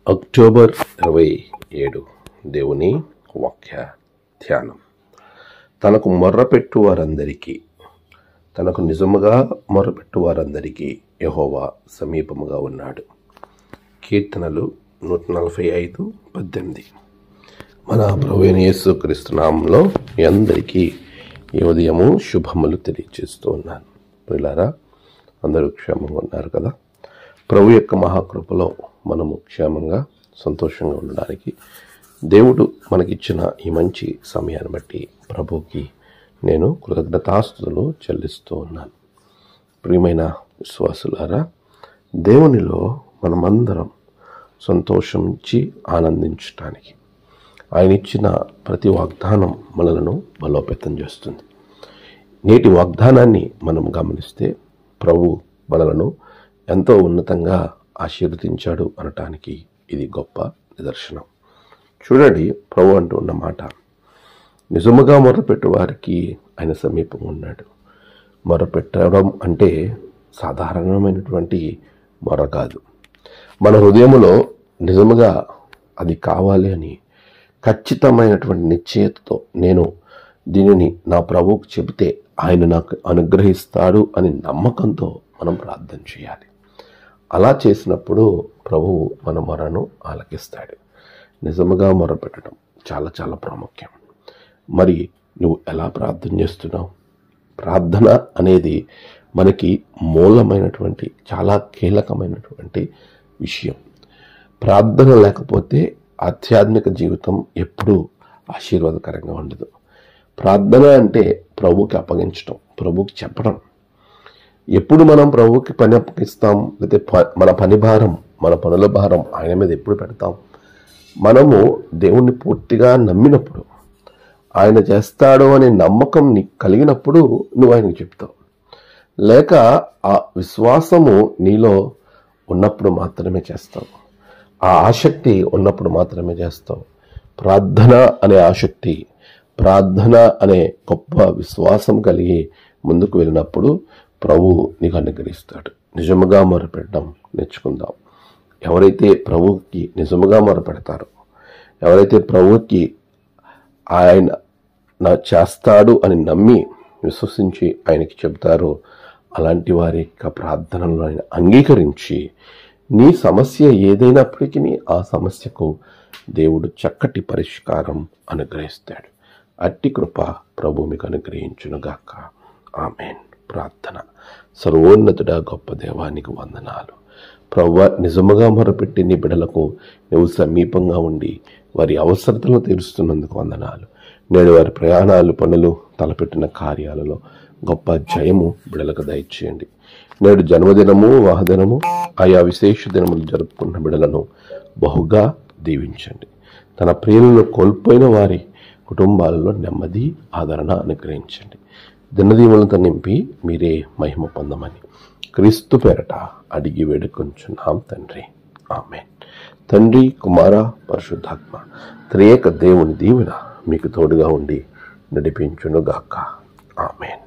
October 27 దేవుని వాక్య ధ్యానం. తనకు మొర్రపెట్టు వారందరికీ, తనకు నిజముగా మొర్రపెట్టు వారందరికీ యెహోవా సమీపముగా ఉన్నాడు. కీర్తనలు 145:18. మన ప్రభువైన యేసుక్రీస్తు నామములో మీ అందరికీ ఈ ఉదయము శుభములు తెలియజేస్తూ ఉన్నాను. ప్రియులారా, అందరూ క్షేమంగా ఉన్నారు కదా? ప్రభు యొక్క మహాకృపలో మనము క్షేమంగా సంతోషంగా ఉండడానికి దేవుడు మనకిచ్చిన ఈ మంచి సమయాన్ని బట్టి ప్రభుకి నేను కృతజ్ఞతాస్తుతులు చెల్లిస్తూ ఉన్నాను. ప్రియమైన విశ్వాసులారా, దేవునిలో మనమందరం సంతోషించి ఆనందించటానికి ఆయన ఇచ్చిన ప్రతి వాగ్దానం మనలను బలోపేతం చేస్తుంది. నేటి వాగ్దానాన్ని మనం గమనిస్తే ప్రభు మనలను ఎంతో ఉన్నతంగా ఆశీర్వదించాడు అనటానికి ఇది గొప్ప నిదర్శనం. చూడండి, ప్రభు అంటూ ఉన్న మాట, నిజముగా మొర్రపెట్టు వారికి ఆయన సమీపంగా ఉన్నాడు. మొర్రపెట్టడం అంటే సాధారణమైనటువంటి మొర్ర కాదు. మన హృదయములో నిజముగా అది కావాలి అని ఖచ్చితమైనటువంటి నిశ్చయతతో నేను దీనిని నా ప్రభువుకు చెబితే ఆయన నాకు అనుగ్రహిస్తాడు అని నమ్మకంతో మనం ప్రార్థన చేయాలి. అలా చేసినప్పుడు ప్రభువు మన మొరను ఆలకిస్తాడు. నిజముగా మొరపెట్టడం చాలా చాలా ప్రాముఖ్యం. మరి నువ్వు ఎలా ప్రార్థన చేస్తున్నావు? ప్రార్థన అనేది మనకి మూలమైనటువంటి చాలా కీలకమైనటువంటి విషయం. ప్రార్థన లేకపోతే ఆధ్యాత్మిక జీవితం ఎప్పుడూ ఆశీర్వాదకరంగా ఉండదు. ప్రార్థన అంటే ప్రభువుకి అప్పగించడం, ప్రభువుకి చెప్పడం. ఎప్పుడు మనం ప్రభువుకి పని అప్పగిస్తాం, లేకపోతే మన పని భారం, మన పనుల భారం ఆయన మీద ఎప్పుడు పెడతాం? మనము దేవుణ్ణి పూర్తిగా నమ్మినప్పుడు, ఆయన చేస్తాడు అనే నమ్మకం నీకు కలిగినప్పుడు నువ్వు ఆయనకు చెప్తావు. లేక ఆ విశ్వాసము నీలో ఉన్నప్పుడు మాత్రమే చేస్తావు. ఆ ఆసక్తి ఉన్నప్పుడు మాత్రమే చేస్తావు. ప్రార్థన అనే ఆసక్తి, ప్రార్థన అనే గొప్ప విశ్వాసం కలిగి ముందుకు వెళ్ళినప్పుడు ప్రభువు నీకు అనుగ్రహిస్తాడు. నిజముగా మొరపెట్టడం నేర్చుకుందాం. ఎవరైతే ప్రభువుకి నిజముగా మొరపెడతారో, ఎవరైతే ప్రభువుకి ఆయన నా చేస్తాడు అని నమ్మి విశ్వసించి ఆయనకి చెబుతారో, అలాంటి వారి యొక్క ప్రార్థనలను ఆయన అంగీకరించి నీ సమస్య ఏదైనప్పటికీ ఆ సమస్యకు దేవుడు చక్కటి పరిష్కారం అనుగ్రహిస్తాడు. అట్టి కృప ప్రభు మీకు అనుగ్రహించునుగాక. ఆమేన్. ప్రార్థన. సర్వోన్నతుడా గొప్ప దేవానికి వందనాలు. ప్రభువా, నిజముగా మొరపెట్టి నీ బిడ్డలకు నువ్వు సమీపంగా ఉండి వారి అవసరతలను తీరుస్తున్నందుకు వందనాలు. నేడు వారి ప్రయాణాలు, పనులు, తలపెట్టిన కార్యాలలో గొప్ప జయము బిడ్డలకు దయచేయండి. నేడు జన్మదినము, వాహదినము, ఆయా విశేష దినములు జరుపుకున్న బిడ్డలను బహుగా దీవించండి. తన ప్రియులను కోల్పోయిన వారి కుటుంబాలలో నెమ్మది, ఆదరణ అనుగ్రహించండి. దినదీవులతో నింపి మీరే మహిమ పొందమని క్రీస్తు పేరట అడిగి వేడుకొంచున్నాం తండ్రి. ఆమేన్. తండ్రి, కుమార, పరిశుద్ధాత్మ త్రియేక దేవుని దీవెన మీకు తోడుగా ఉండి నడిపించునుగాక. ఆమేన్.